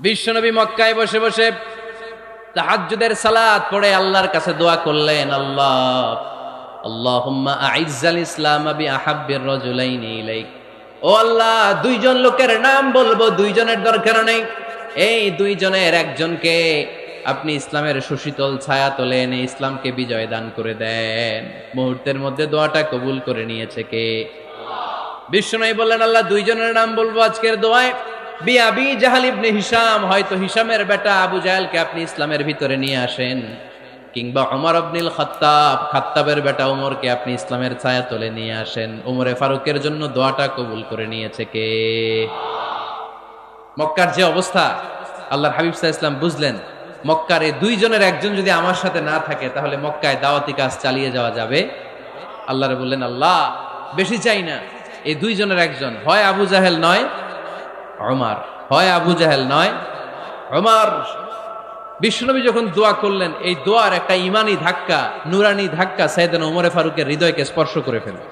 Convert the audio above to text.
বিশ্বনবী মক্কায় বসে বসে তাহাজ্জুদের সালাত পড়ে আল্লাহর কাছে দোয়া করলেন, আল্লাহুম্মা আইজ্জাল ইসলাম বিআহাব্বির রাজুলাইনি ইলাইক। ও আল্লাহ, দুইজন লোকের নাম বলবো, দুইজনের দরকার নেই, এই দুইজনের একজনকে আপনি ইসলামের সুশীতল ছায়া তলে এনে ইসলামকে বিজয় দান করে দেন। মুহূর্তের মধ্যে দোয়াটা কবুল করে নিয়েছে কে? বিশ্বনবী বললেন, আল্লাহ, দুইজনের নাম বলবো আজকের দোয়ায়। আবি জাহাল ইবনে হিশাম, হয়তো হিশামের বেটা আবু জাহেলকে আপনি ইসলামের ভিতরে নিয়ে আসেন, কিংবা ওমর ইবনুল খাত্তাব, খাত্তাবের বেটা ওমরকে আপনি ইসলামের ছায়া তলে নিয়ে আসেন। ওমরে ফারুকের জন্য দোয়াটা কবুল করে নিয়েছে কে? মক্কার যে অবস্থা, আল্লাহর হাবিব সাল্লাল্লাহু আলাইহি ওয়াসাল্লাম বুঝলেন মক্কার এই দুইজনের একজন যদি আমার সাথে না থাকে তাহলে মক্কায় দাওয়াতি কাজ চালিয়ে যাওয়া যাবে। আল্লাহরে বললেন, আল্লাহ, বেশি চাই না, এই দুইজনের একজন, হয় আবু জাহেল নয় ওমর, হয় আবু জাহেল নয় ওমর। বিশ্বনবী যখন দোয়া করলেন, এই দোয়ার একটা ইমানি ধাক্কা, নুরানি ধাক্কা সাইয়েদনা ওমরে ফারুকের হৃদয়কে স্পর্শ করে ফেলল।